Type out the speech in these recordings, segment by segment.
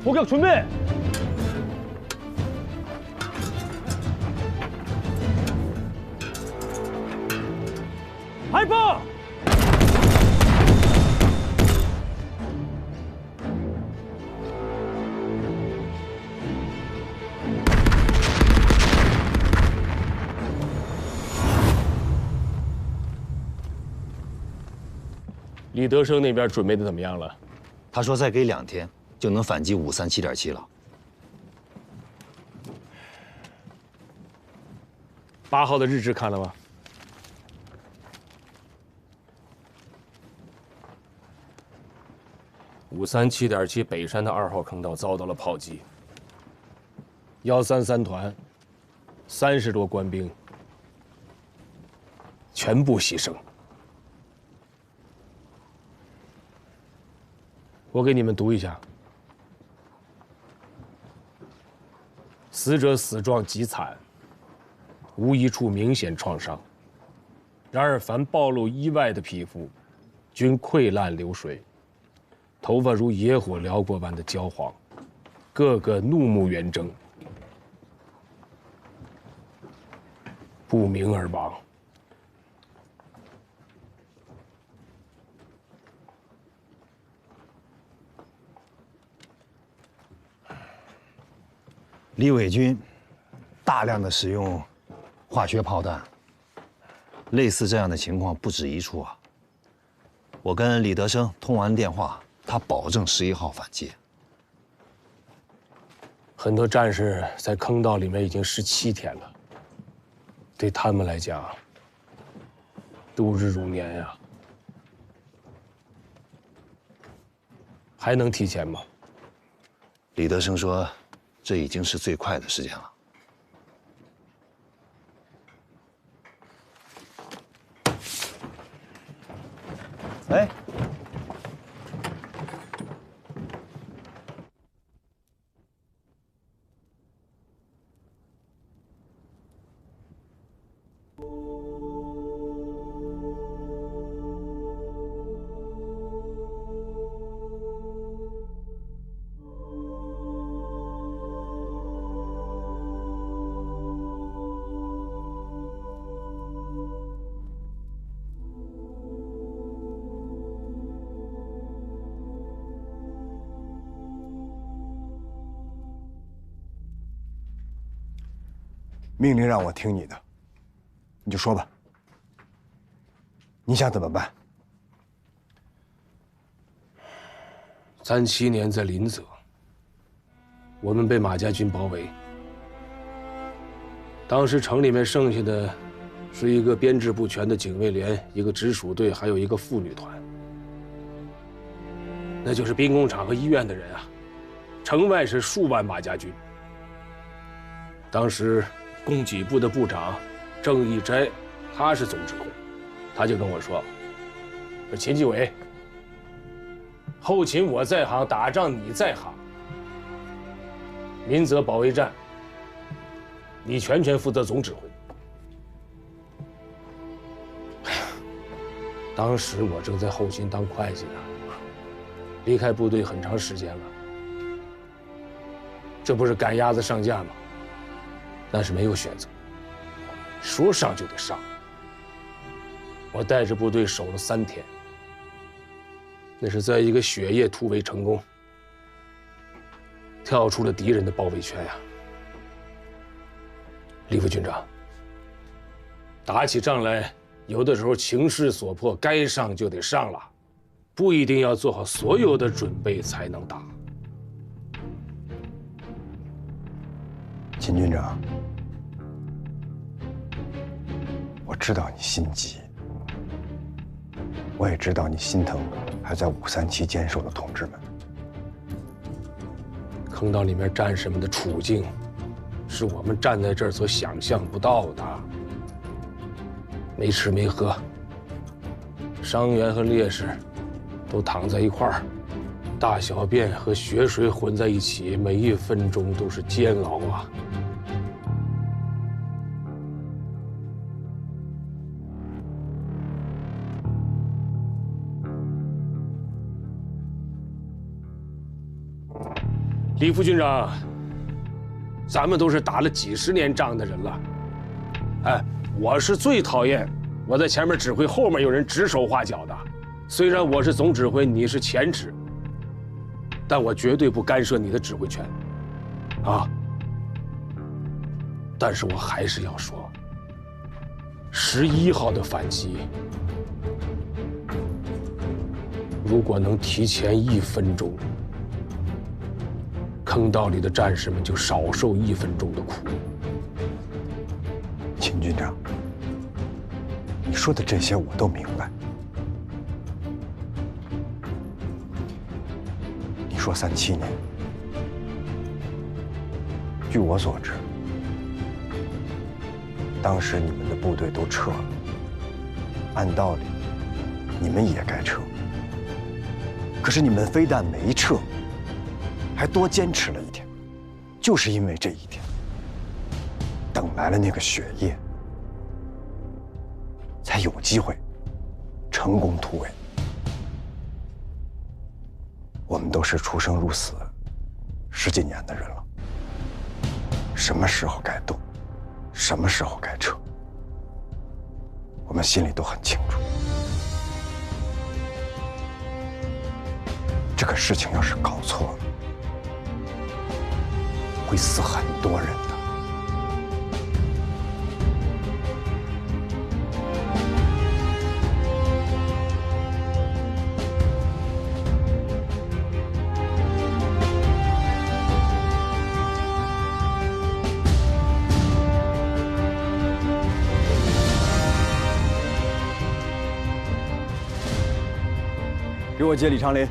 火脚准备。开放。 李德生那边准备的怎么样了？他说再给2天就能反击537.7了。 8号的日志看了吗？537.7北山的2号坑道遭到了炮击，133团30多官兵全部牺牲。我给你们读一下：死者死状极惨。 无一处明显创伤，然而凡暴露衣外的皮肤，均溃烂流水，头发如野火燎过般的焦黄，个个怒目圆睁，不明而亡。李伪军大量的使用 化学炮弹，类似这样的情况不止一处啊！我跟李德生通完电话，他保证11号反击。很多战士在坑道里面已经17天了，对他们来讲，度日如年呀。还能提前吗？李德生说，这已经是最快的时间了。 哎，命令让我听你的，你就说吧。你想怎么办？37年在临泽，我们被马家军包围。当时城里面剩下的，是一个编制不全的警卫连，一个直属队，还有一个妇女团。那就是兵工厂和医院的人啊。城外是数万马家军。当时。 供给部的部长郑义斋，他是总指挥，他就跟我说：“说秦继伟，后勤我在行，打仗你在行。临泽保卫战，你全权负责总指挥。”当时我正在后勤当会计呢，离开部队很长时间了，这不是赶鸭子上架吗？ 但是没有选择，说上就得上。我带着部队守了3天，那是在一个雪夜突围成功，跳出了敌人的包围圈呀。李副军长，打起仗来，有的时候情势所迫，该上就得上了，不一定要做好所有的准备才能打。 秦军长，我知道你心急，我也知道你心疼还在537坚守的同志们。坑道里面战士们的处境，是我们站在这儿所想象不到的。没吃没喝，伤员和烈士都躺在一块儿，大小便和血水混在一起，每一分钟都是煎熬啊！李副军长，咱们都是打了几十年仗的人了，哎，我是最讨厌我在前面指挥，后面有人指手画脚的。虽然我是总指挥，你是前指，但我绝对不干涉你的指挥权，啊。但是我还是要说，11号的反击，如果能提前1分钟，坑道里的战士们就少受1分钟的苦。秦军长，你说的这些我都明白。你说37年，据我所知，当时你们的部队都撤了，按道理，你们也该撤。可是你们非但没撤，还多坚持了1天，就是因为这1天，等来了那个雪夜，才有机会成功突围。我们都是出生入死10几年的人了，什么时候该动，什么时候该撤，我们心里都很清楚。这个事情要是搞错了，会死很多人的。给我接李长林。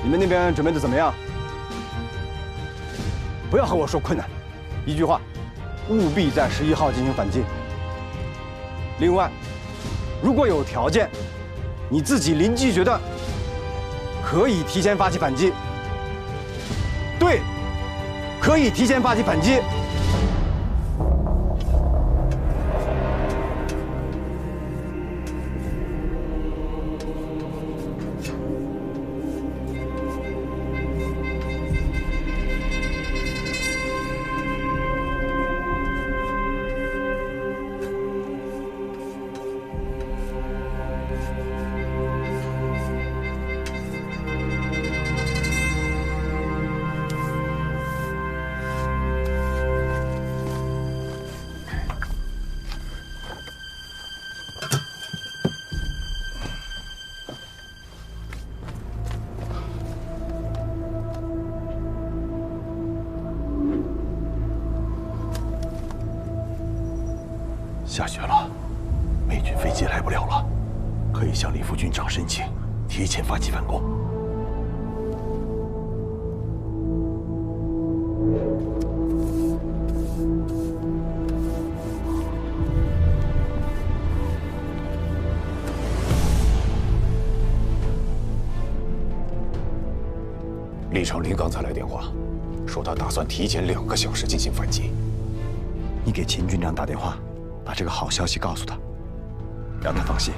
你们那边准备的怎么样？不要和我说困难，一句话，务必在11号进行反击。另外，如果有条件，你自己临机决断，可以提前发起反击。对，可以提前发起反击。下雪了，美军飞机来不了了，可以向李副军长申请提前发起反攻。李长林刚才来电话，说他打算提前2个小时进行反击。你给秦军长打电话，把这个好消息告诉他，让他放心。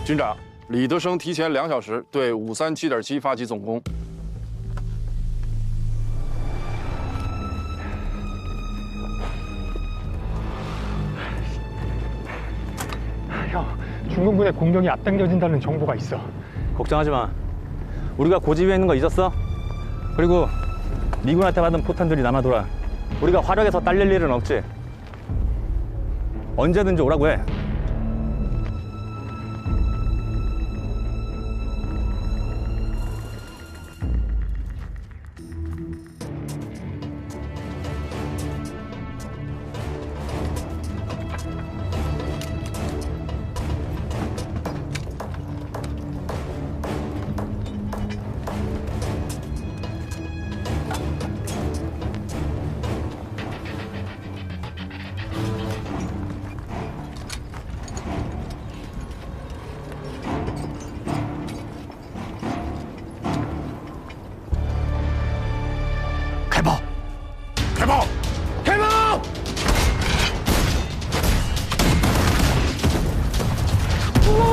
军长，李德生提前2小时对537.7发起总攻。형, 중공군의 공격이 앞당겨진다는 정보가 있어. 걱정하지 마. 우리가 고지 위에 있는 거 잊었어? 그리고 미군한테 받은 포탄들이 남아돌아. 우리가 화력에서 딸릴 일은 없지. 언제든지 오라고 해. 开炮！开炮！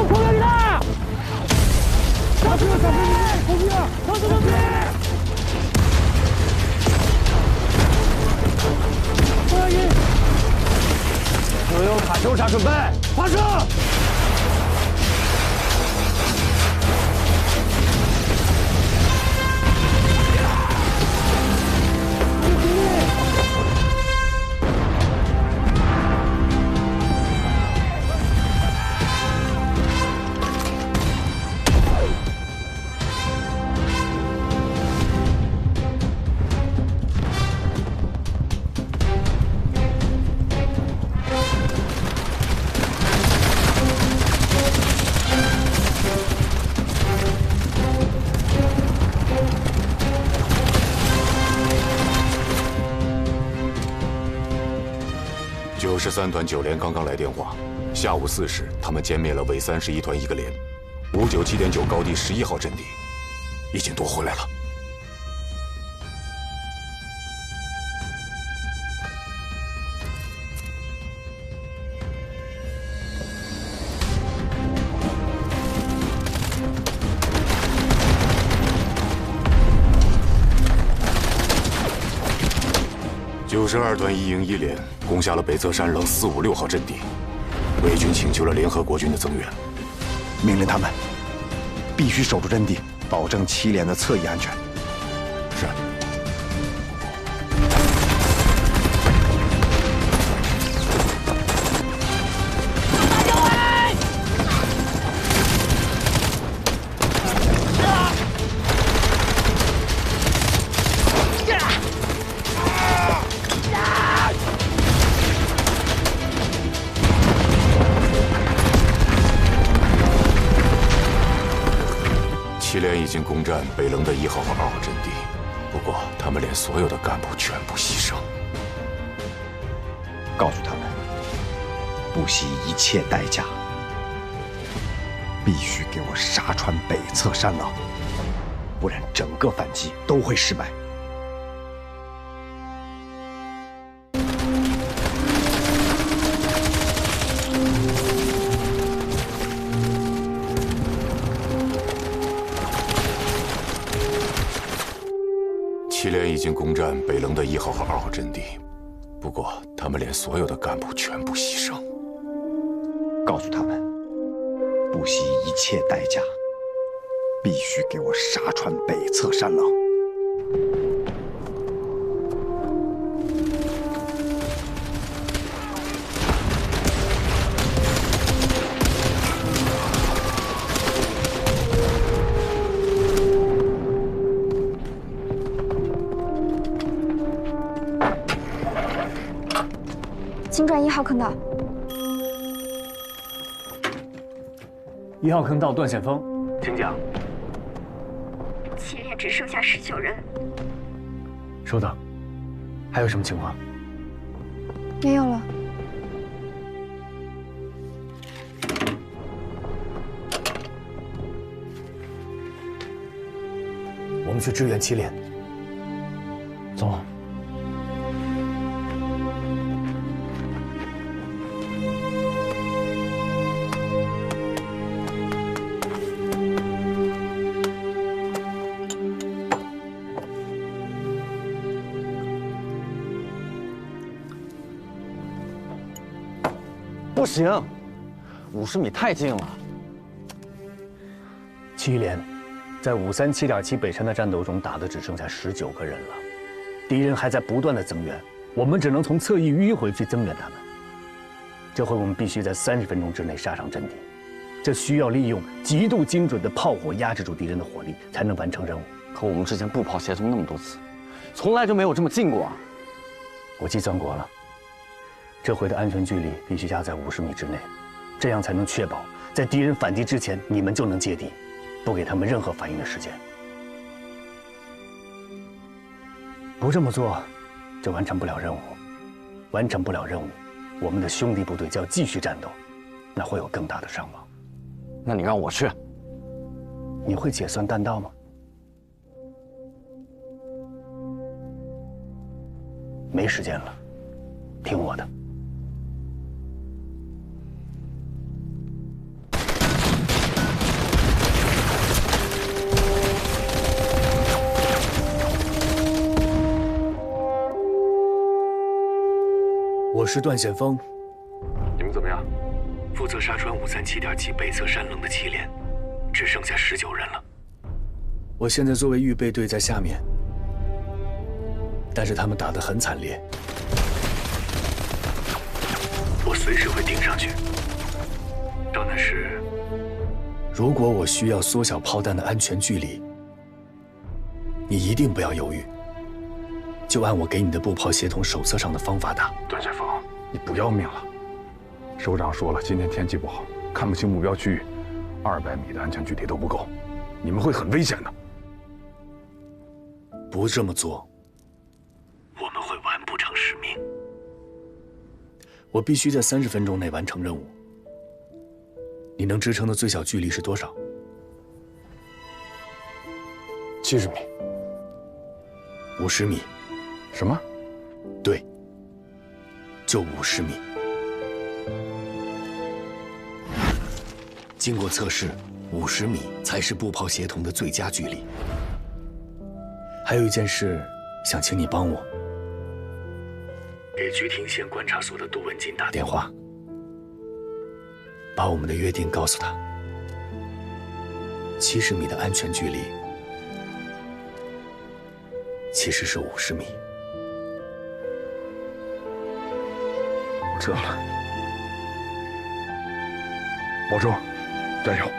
攻击他！小心！攻击啊！防止攻击！注意！所有卡秋莎准备发射！93团9连刚刚来电话，下午4时，他们歼灭了伪31团1个连，597.9高地11号阵地，已经夺回来了。92团1营1连攻下了北侧山棱456号阵地，伪军请求了联合国军的增援，命令他们必须守住阵地，保证7连的侧翼安全。是。7连已经攻占北棱的1号和2号阵地，不过他们连所有的干部全部牺牲。告诉他们，不惜一切代价，必须给我杀穿北侧山棱，不然整个反击都会失败。7连已经攻占北棱的1号和2号阵地，不过他们连所有的干部全部牺牲。告诉他们，不惜一切代价，必须给我杀穿北侧山棱。请转1号坑道。1号坑道段显峰，请讲。7连只剩下19人。收到。还有什么情况？没有了。我们去支援7连。走。不行，50米太近了。7连在537.7北山的战斗中打的只剩下19个人了，敌人还在不断的增援，我们只能从侧翼迂回去增援他们。这回我们必须在30分钟之内杀上阵地，这需要利用极度精准的炮火压制住敌人的火力，才能完成任务。可我们之前步炮协同那么多次，从来就没有这么近过啊！我计算过了。这回的安全距离必须压在50米之内，这样才能确保在敌人反击之前，你们就能接地，不给他们任何反应的时间。不这么做，就完成不了任务。完成不了任务，我们的兄弟部队就要继续战斗，那会有更大的伤亡。那你让我去，你会解算弹道吗？没时间了，听我的。我是段显峰。你们怎么样？负责杀穿537.7北侧山棱的7连，只剩下19人了。我现在作为预备队在下面，但是他们打得很惨烈，我随时会顶上去。到那时，如果我需要缩小炮弹的安全距离，你一定不要犹豫，就按我给你的步炮协同手册上的方法打。段先锋，你不要命了？首长说了，今天天气不好，看不清目标区域，200米的安全距离都不够，你们会很危险的。不这么做，我们会完不成使命。我必须在30分钟内完成任务。你能支撑的最小距离是多少？70米。50米。什么？对，就50米。经过测试，50米才是步炮协同的最佳距离。还有一件事，想请你帮我，给菊亭县观察所的杜文锦打电话，把我们的约定告诉他。70米的安全距离，其实是50米。我知道了，保重，加油！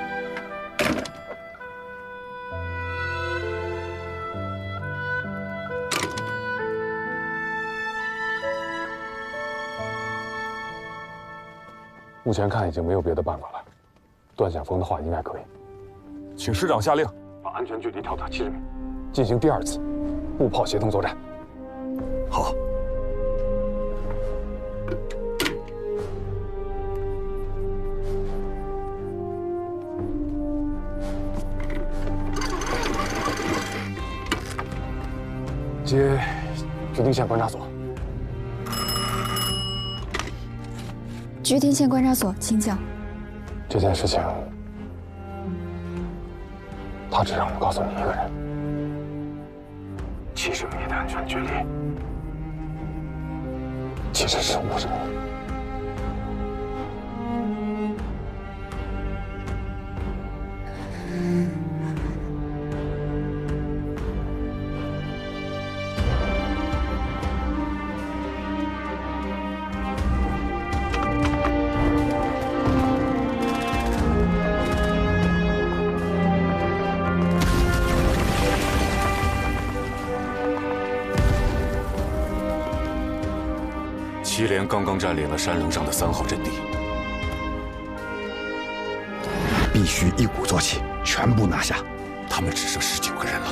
目前看已经没有别的办法了，段显峰的话应该可以。请师长下令，把安全距离调到70米，进行第2次步炮协同作战。好。接菊亭县观察所。菊亭县观察所，请讲。这件事情，他只让我告诉你一个人。70米的安全距离，其实是50米。7连刚刚占领了山棱上的3号阵地，必须一鼓作气，全部拿下。他们只剩19个人了。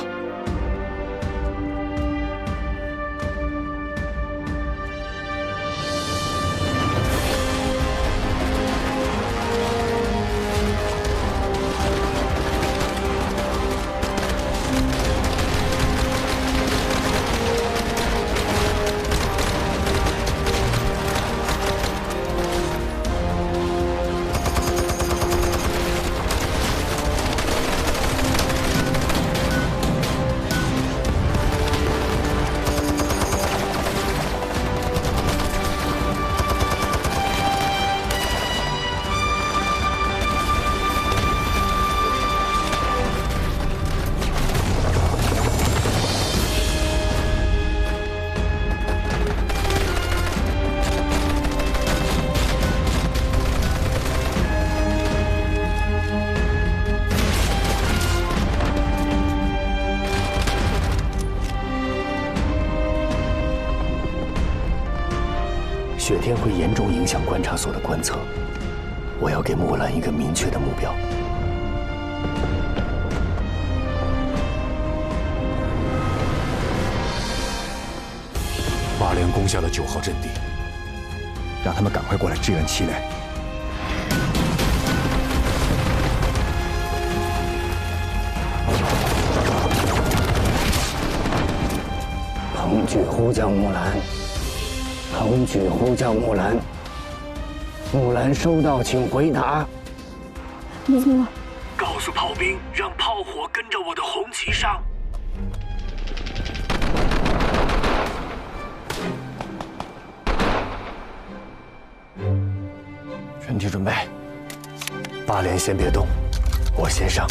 雪天会严重影响观察所的观测，我要给木兰一个明确的目标。8连攻下了9号阵地，让他们赶快过来支援7连。彭举呼叫木兰。thống举呼叫木兰。木兰收到，请回答。你怎么了？告诉炮兵，让炮火跟着我的红旗上。全体准备。8连先别动，我先上。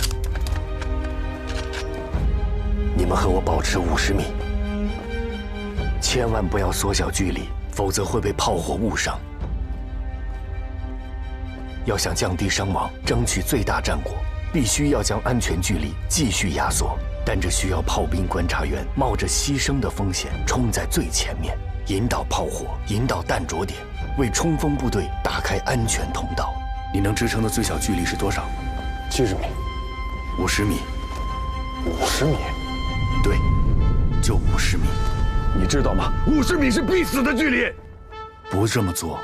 你们和我保持50米，千万不要缩小距离，否则会被炮火误伤。要想降低伤亡，争取最大战果，必须要将安全距离继续压缩。但这需要炮兵观察员冒着牺牲的风险冲在最前面，引导炮火，引导弹着点，为冲锋部队打开安全通道。你能支撑的最小距离是多少？70米。50米。50米？对，就50米。你知道吗？50米是必死的距离。不这么做，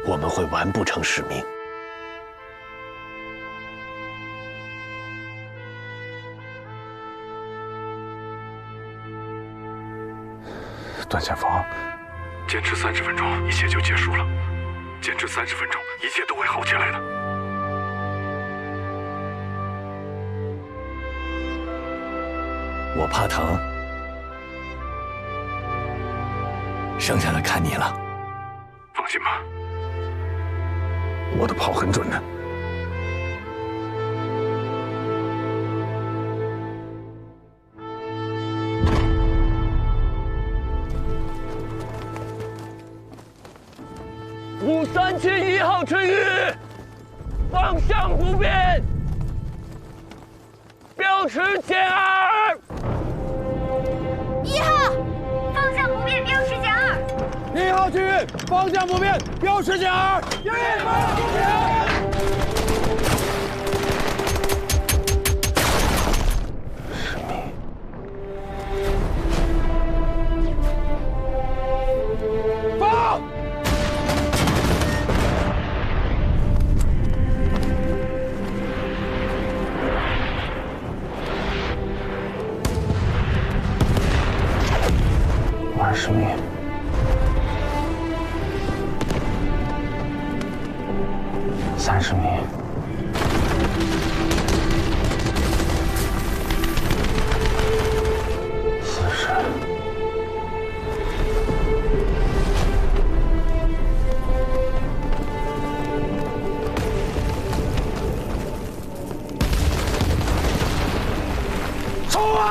我们会完不成使命。段先锋，坚持30分钟，一切就结束了。坚持30分钟，一切都会好起来的。我怕疼，剩下的看你了。放心吧，我的炮很准的。537-1号春雨，方向不变，标尺减2。1号，方向不变，标尺减2。1号春雨，方向不变，标尺减2。1号不变。20米，30米，40。冲啊！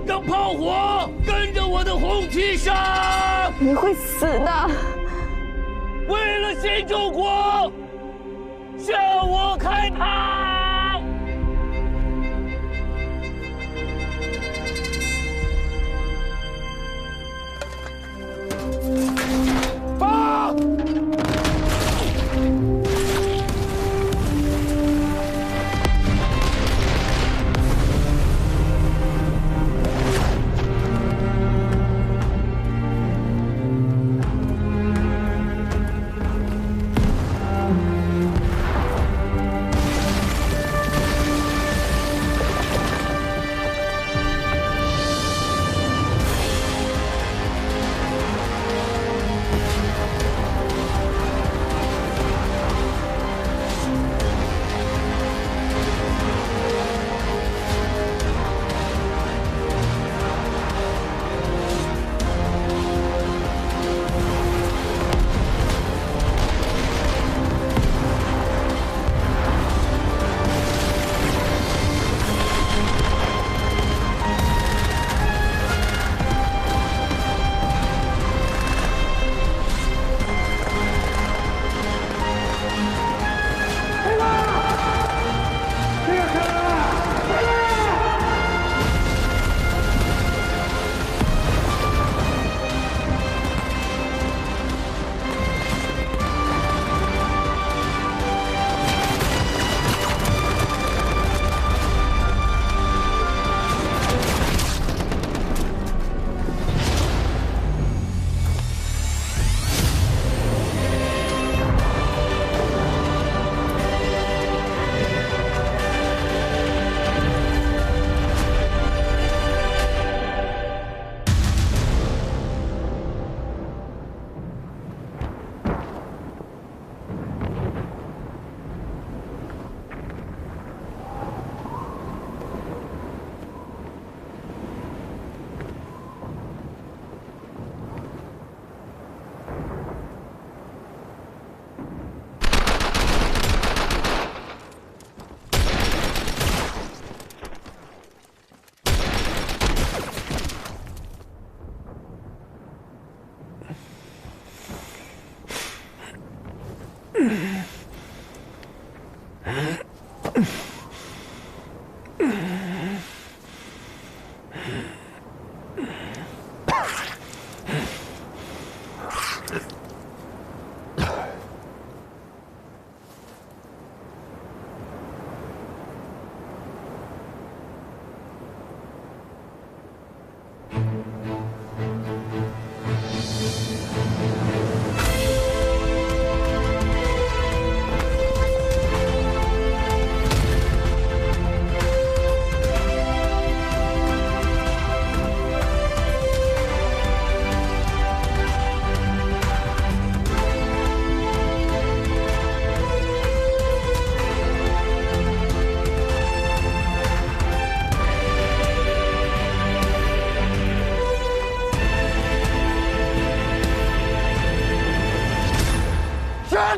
让炮火跟着我的红旗上！你会死的！为了新中国，向我开炮！放！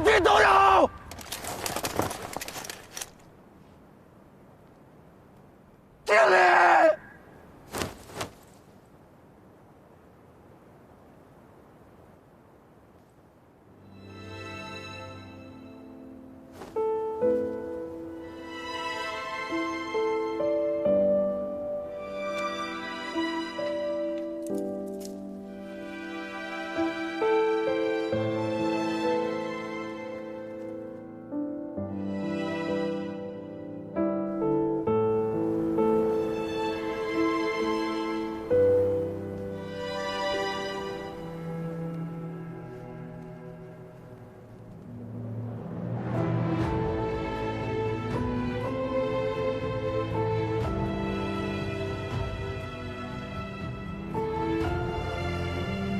兵都有。敬礼！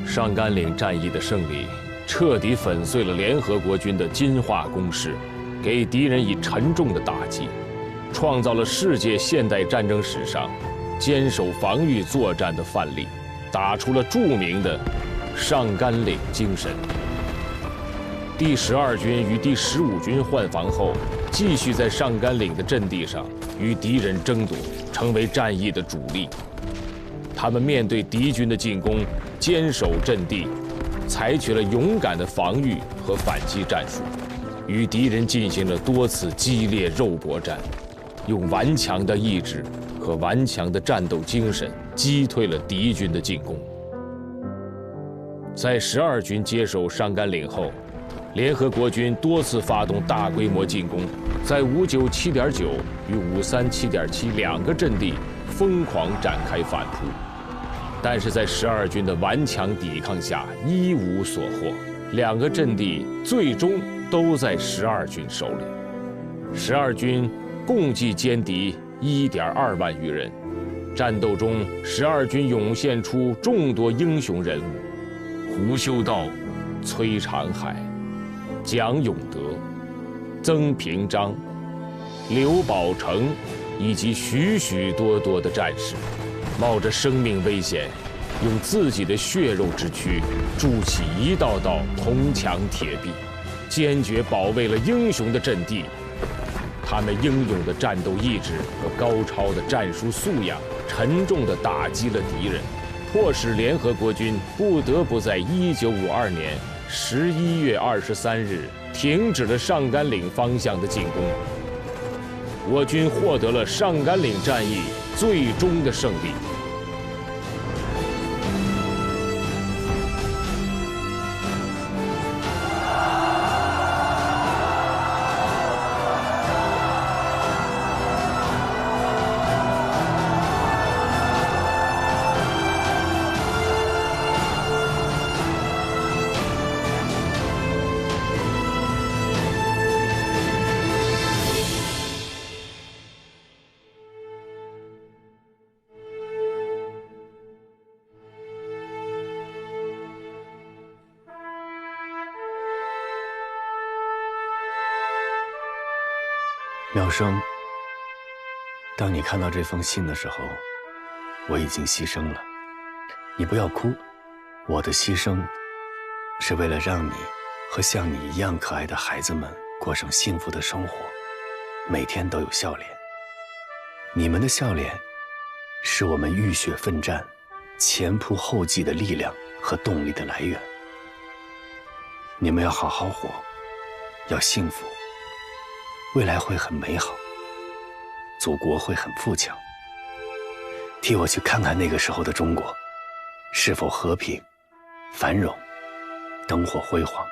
上甘岭战役的胜利，彻底粉碎了联合国军的金化攻势，给敌人以沉重的打击，创造了世界现代战争史上坚守防御作战的范例，打出了著名的上甘岭精神。第12军与第15军换防后，继续在上甘岭的阵地上与敌人争夺，成为战役的主力。他们面对敌军的进攻，坚守阵地，采取了勇敢的防御和反击战术，与敌人进行了多次激烈肉搏战，用顽强的意志和顽强的战斗精神击退了敌军的进攻。在12军接手上甘岭后，联合国军多次发动大规模进攻，在597.9与537.7两个阵地疯狂展开反扑。但是在12军的顽强抵抗下，一无所获，两个阵地最终都在12军手里。12军共计歼敌1.2万余人。战斗中，12军涌现出众多英雄人物：胡修道、崔长海、蒋永德、曾平章、刘宝成，以及许许多多的战士。冒着生命危险，用自己的血肉之躯筑起一道道铜墙铁壁，坚决保卫了英雄的阵地。他们英勇的战斗意志和高超的战术素养，沉重地打击了敌人，迫使联合国军不得不在1952年11月23日停止了上甘岭方向的进攻。我军获得了上甘岭战役最终的胜利。苗生，当你看到这封信的时候，我已经牺牲了。你不要哭，我的牺牲是为了让你和像你一样可爱的孩子们过上幸福的生活，每天都有笑脸。你们的笑脸是我们浴血奋战、前仆后继的力量和动力的来源。你们要好好活，要幸福，未来会很美好，祖国会很富强。替我去看看那个时候的中国，是否和平、繁荣、灯火辉煌。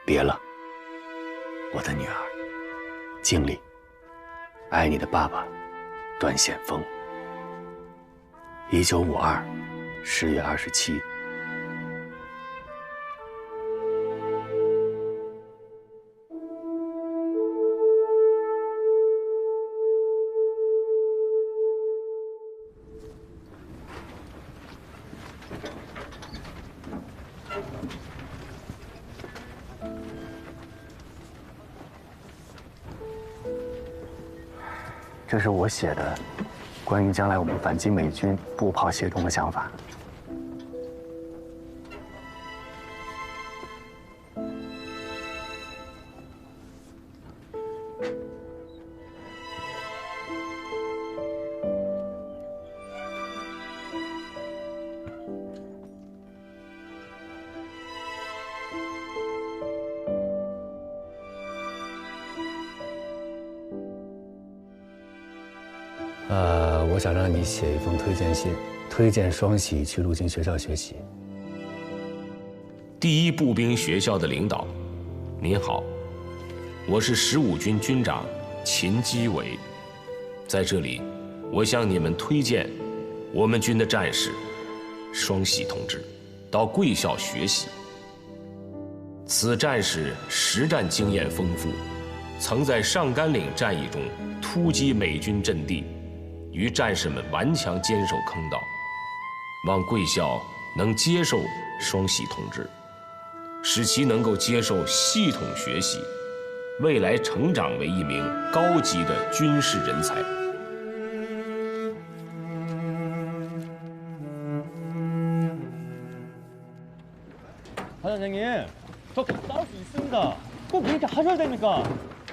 别了，我的女儿，敬礼，爱你的爸爸，段显峰。1952 10月27。这是我写的关于将来我们反击美军步炮协同的想法。我想让你写一封推荐信，推荐双喜去陆军学校学习。第一步兵学校的领导，您好，我是15军军长秦基伟，在这里，我向你们推荐我们军的战士双喜同志到贵校学习。此战士实战经验丰富，曾在上甘岭战役中突击美军阵地，与战士们顽强坚守坑道。望贵校能接受双喜同志，使其能够接受系统学习，未来成长为一名高级的军事人才。반장님, 저 싸울 수 있습니다. 꼭 그렇게 하셔야 됩니까?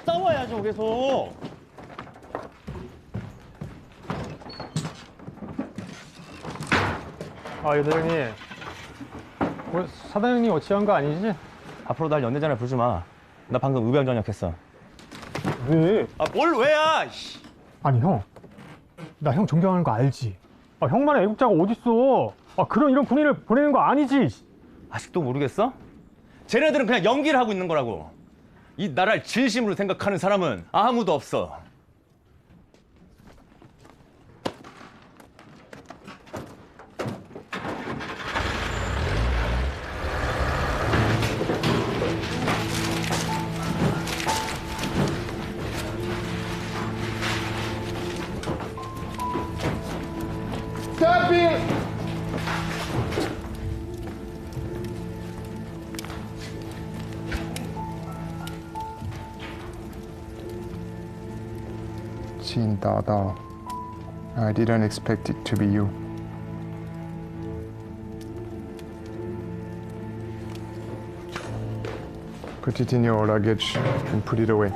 싸워야죠, 계속. 예, 대장님. 뭐 사단장님 어찌한 거 아니지? 앞으로 날 연대장에 부르지 마. 나 방금 의병 전역했어. 왜? 뭘 왜야? 아니 형, 나 형 존경하는 거 알지? 형만의 애국자가 어딨어? 이런 군인을 보내는 거 아니지? 아직도 모르겠어? 쟤네들은 그냥 연기를 하고 있는 거라고. 이 나라를 진심으로 생각하는 사람은 아무도 없어. Stopping! 金大道 I didn't expect it to be you. Put it in your luggage and put it away.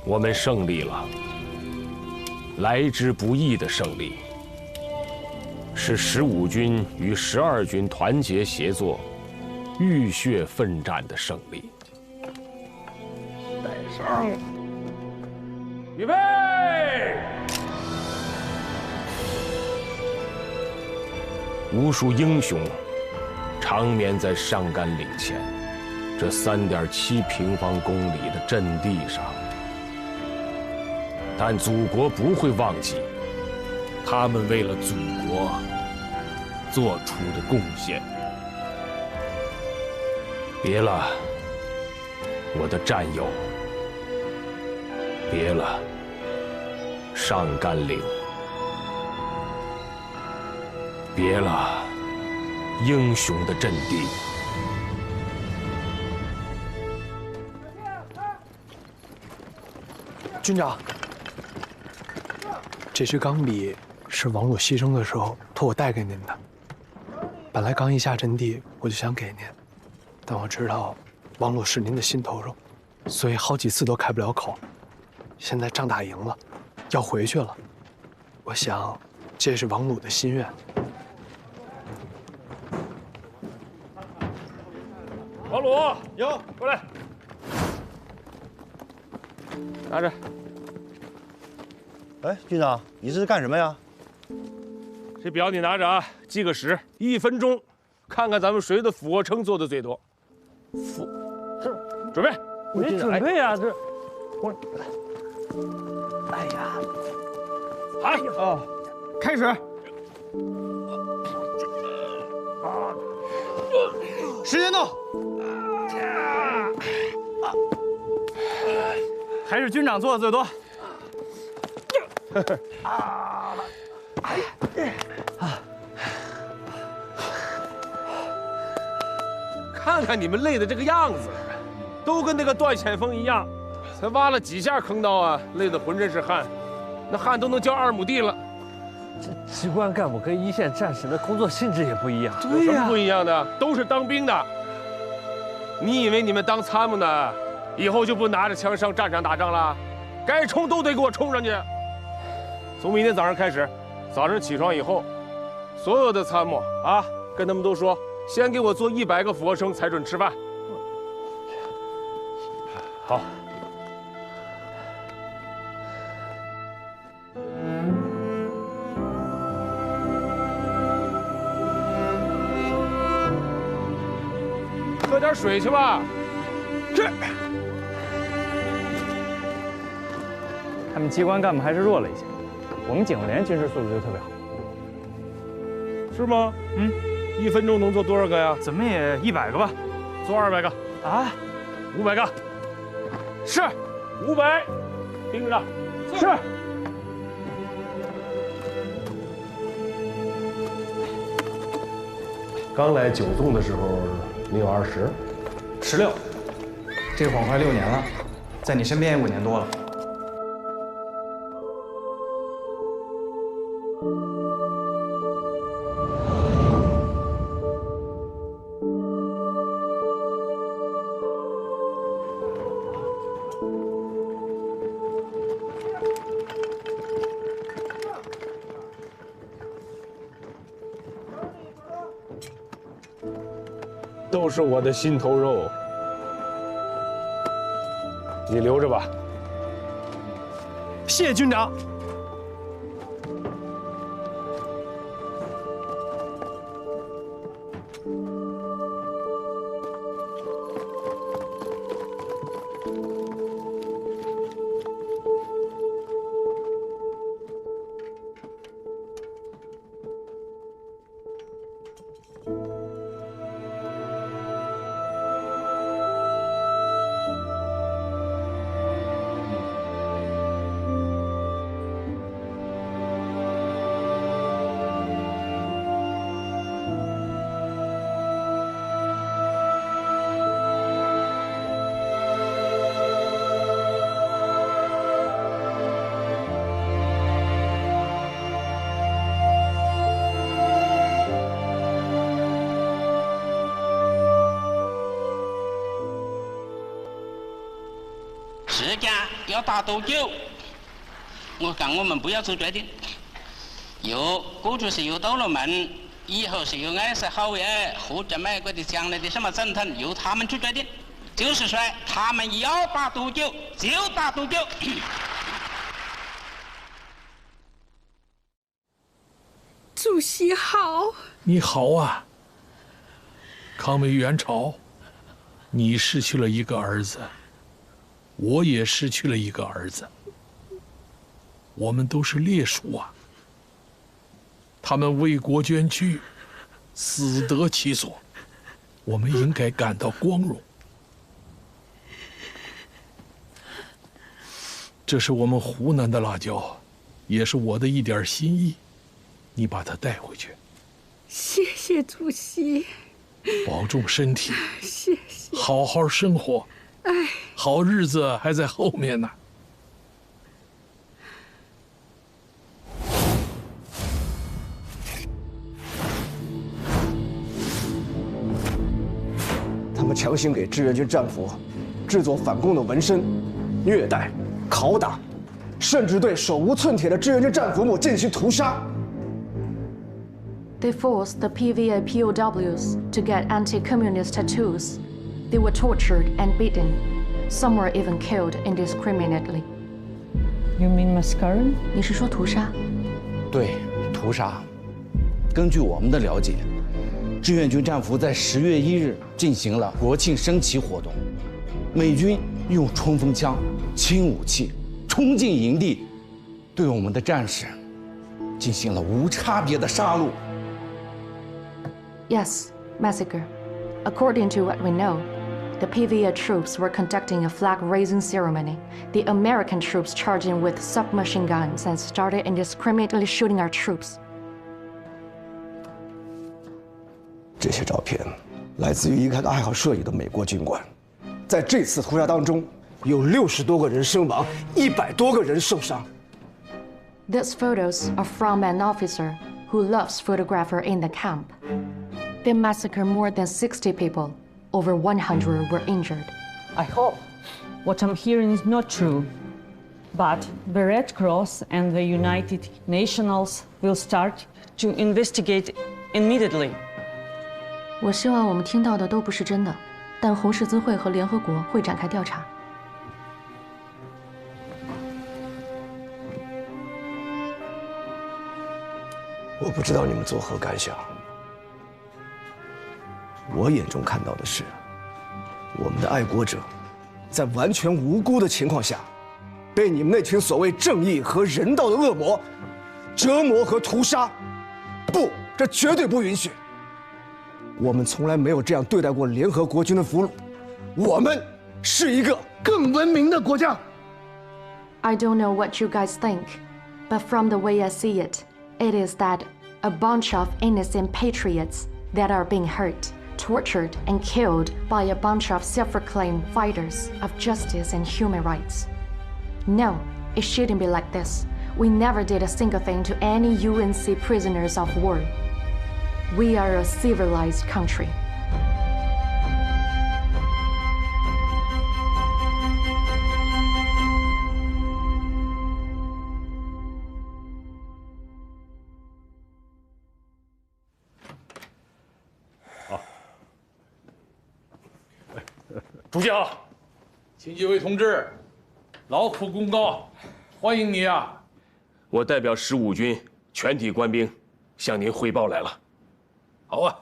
我们胜利了，来之不易的胜利，是15军与12军团结协作、浴血奋战的胜利。带上，预备！无数英雄长眠在上甘岭前这3.7平方公里的阵地上。 但祖国不会忘记他们为了祖国做出的贡献。别了，我的战友！别了，上甘岭！别了，英雄的阵地！军长。 这支钢笔是王鲁牺牲的时候托我带给您的。本来刚一下阵地，我就想给您，但我知道王鲁是您的心头肉，所以好几次都开不了口。现在仗打赢了，要回去了，我想这是王鲁的心愿。王鲁，有，过来，拿着。 哎，军长，你这是干什么呀？这表你拿着啊，计个时，1分钟，看看咱们谁的俯卧撑做的最多。这准备，你准备啊，这我哎呀，哎呀，开始。时间到。还是军长做的最多。看看你们累的这个样子，都跟那个段显锋一样，才挖了几下坑道啊，累得浑身是汗，那汗都能浇2亩地了。这机关干部跟一线战士的工作性质也不一样。有什么不一样的？都是当兵的。你以为你们当参谋呢，以后就不拿着枪上战场打仗了？该冲都得给我冲上去。从明天早上开始，早上起床以后，所有的参谋啊，跟他们都说，先给我做100个俯卧撑才准吃饭。好。喝点水去吧。是。他们机关干部还是弱了一些，我们警卫连军事素质就特别好。是吗？1分钟能做多少个呀？怎么也100个吧。做200个。啊？500个。是。500。盯着。是。刚来9纵的时候，你有20。16，这晃快6年了，在你身边也5年多了。都是我的心头肉，你留着吧。谢军长。时间要打多久？我看我们不要做决定。过去是有倒了门，以后是有爱是好耶，或者美国的将来的什么总统，由他们去决定。就是说，他们要打多久就打多久。主席好。你好啊，抗美援朝，你失去了一个儿子。我也失去了一个儿子，我们都是烈属啊。他们为国捐躯，死得其所，我们应该感到光荣。这是我们湖南的辣椒，也是我的一点心意，你把它带回去。谢谢主席。保重身体，谢谢。好好生活。哎，好日子还在后面呢。他们强行给志愿军战俘制作反共的纹身，虐待、拷打，甚至对手无寸铁的志愿军战俘们进行屠杀。They forced the PVA POWs to get anti-communist tattoos. They were tortured and beaten. Some were even killed indiscriminately. You mean massacre? 你是说屠杀？对，屠杀。根据我们的了解，志愿军战俘在10月1日进行了国庆升旗活动，美军用冲锋枪、轻武器冲进营地，对我们的战士进行了无差别的杀戮。 Yes, massacre. According to what we know, the PVA troops were conducting a flag-raising ceremony. The American troops charged in with submachine guns and started indiscriminately shooting our troops. 这些照片来自于一个爱好摄影的美国军官，在这次屠杀当中，有60多个人身亡，100多个人受伤。 These photos are from an officer who loves photographer in the camp. They massacred more than 60 people. Over 100 were injured. I hope what I'm hearing is not true, but the Red Cross and the United Nations will start to investigate immediately. 我希望我们听到的都不是真的，但红十字会和联合国会展开调查。我不知道你们作何感想。我眼中看到的是，我们的爱国者，在完全无辜的情况下，被你们那群所谓正义和人道的恶魔折磨和屠杀。不，这绝对不允许。我们从来没有这样对待过联合国军的俘虏。我们是一个更文明的国家。I don't know what you guys think, but from the way I see it, it is that a bunch of innocent patriots that are being hurt, tortured, and killed by a bunch of self-proclaimed fighters of justice and human rights. No, it shouldn't be like this. We never did a single thing to any UNC prisoners of war. We are a civilized country. Oh. 主席好，秦几位同志，劳苦功高，欢迎你啊！我代表15军全体官兵向您汇报来了。好啊，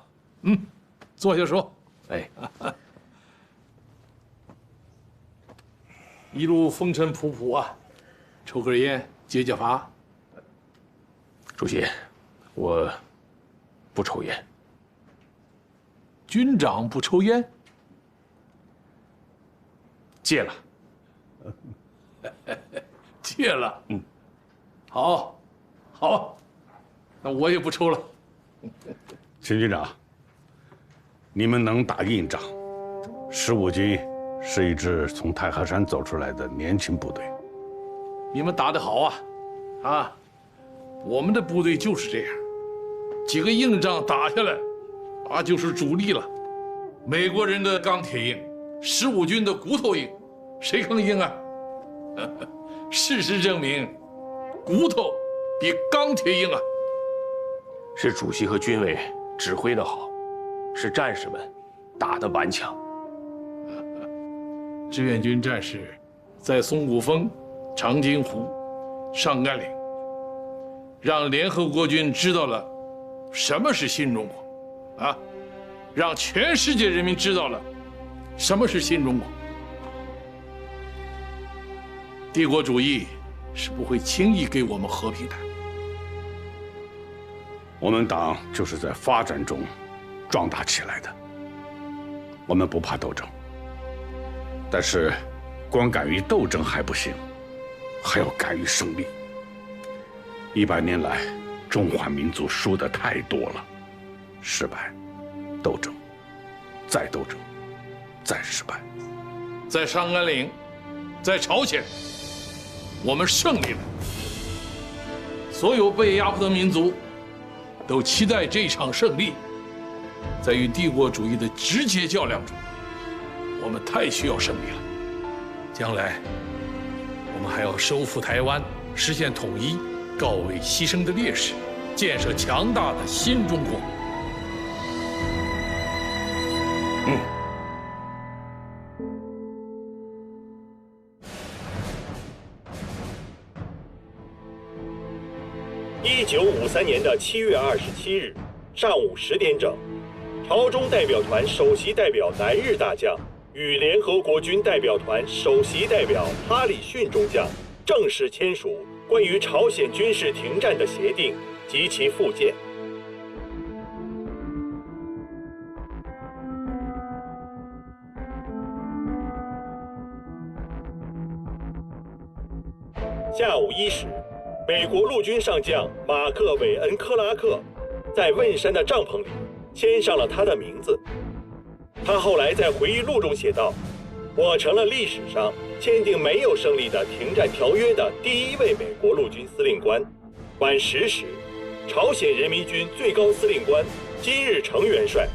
坐下说。哎，一路风尘仆仆啊，抽根烟解解乏。主席，我不抽烟。军长不抽烟？戒了。戒了。好，好，那我也不抽了。秦军长，你们能打硬仗，15军是一支从太和山走出来的年轻部队。你们打得好啊！啊，我们的部队就是这样，几个硬仗打下来，啊，就是主力了。美国人的钢铁硬，15军的骨头硬，谁更硬啊？事实证明，骨头比钢铁硬啊！是主席和军委指挥的好，是战士们打得顽强。志愿军战士在松骨峰、长津湖、上甘岭，让联合国军知道了什么是新中国，啊，让全世界人民知道了什么是新中国。帝国主义是不会轻易给我们和平的。我们党就是在发展中壮大起来的，我们不怕斗争，但是光敢于斗争还不行，还要敢于胜利。100年来，中华民族输的太多了，失败，斗争，再斗争，再失败。在上甘岭，在朝鲜，我们胜利了。所有被压迫的民族都期待这场胜利。在与帝国主义的直接较量中，我们太需要胜利了。将来，我们还要收复台湾，实现统一，告慰牺牲的烈士，建设强大的新中国。1953年的7月27日上午10点整，朝中代表团首席代表南日大将与联合国军代表团首席代表哈里逊中将正式签署关于朝鲜军事停战的协定及其附件。下午1时，美国陆军上将马克·韦恩·克拉克在汶山的帐篷里签上了他的名字。他后来在回忆录中写道：“我成了历史上签订没有胜利的停战条约的第1位美国陆军司令官。”晚10时，朝鲜人民军最高司令官金日成元帅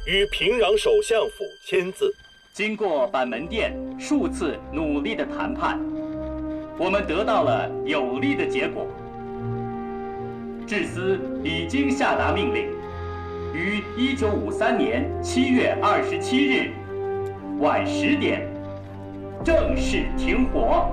与平壤首相府签字。经过板门店数次努力的谈判，我们得到了有利的结果。志司已经下达命令，于1953年7月27日晚10点正式停火。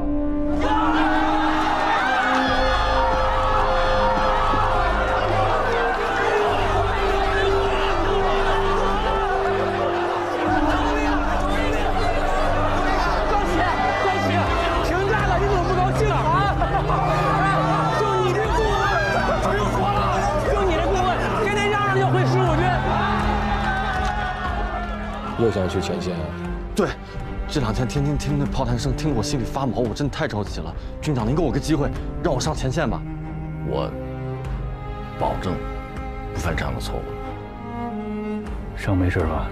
又想去前线啊？对，这2天天天听那炮弹声，听得我心里发毛，我真的太着急了。军长，您给我个机会，让我上前线吧。我保证不犯这样的错误。伤没事吧？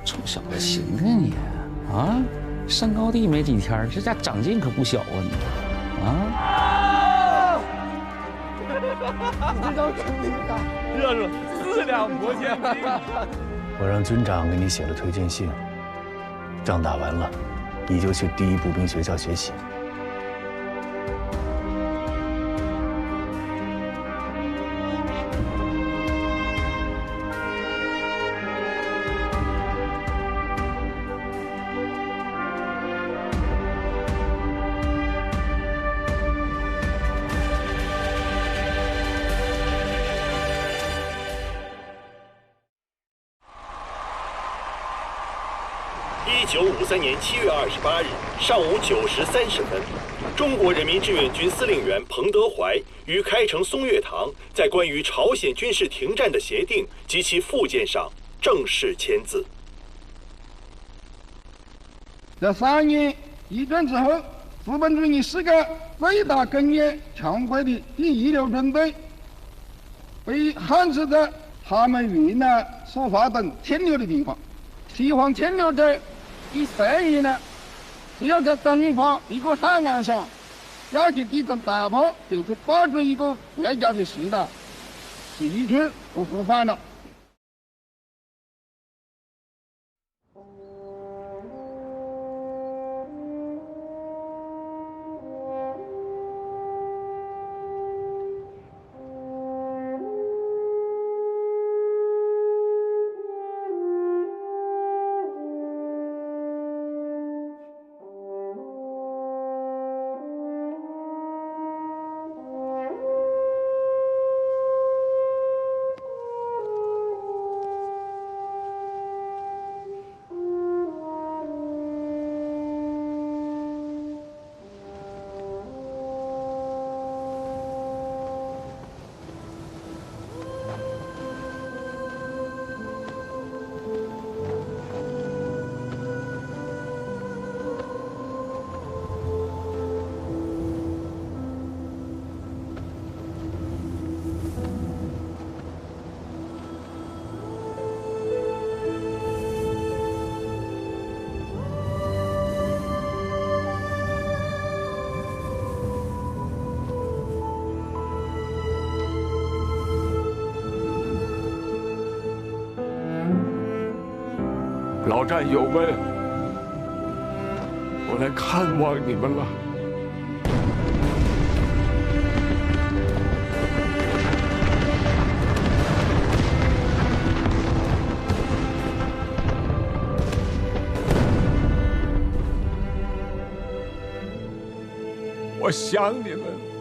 臭小子行啊你啊！上高地没几天，这家长进可不小啊你啊！你这招真厉害，热热4两拨千斤。我让军长给你写了推荐信，仗打完了，你就去第1步兵学校学习。1953年7月28日上午9时30分，中国人民志愿军司令员彭德怀于开城松月堂在关于朝鲜军事停战的协定及其附件上正式签字。在3年一转之后，资本主义是个伟大根源强国的第一流准备，被hạn制在他们越南、苏法等牵流的地方。西方牵流者以善意呢，只要在东方一个海岸上要去抵抗大炮，就是保住一个国家的势的，是一去不复返了。老战友们，我来看望你们了。我想你们。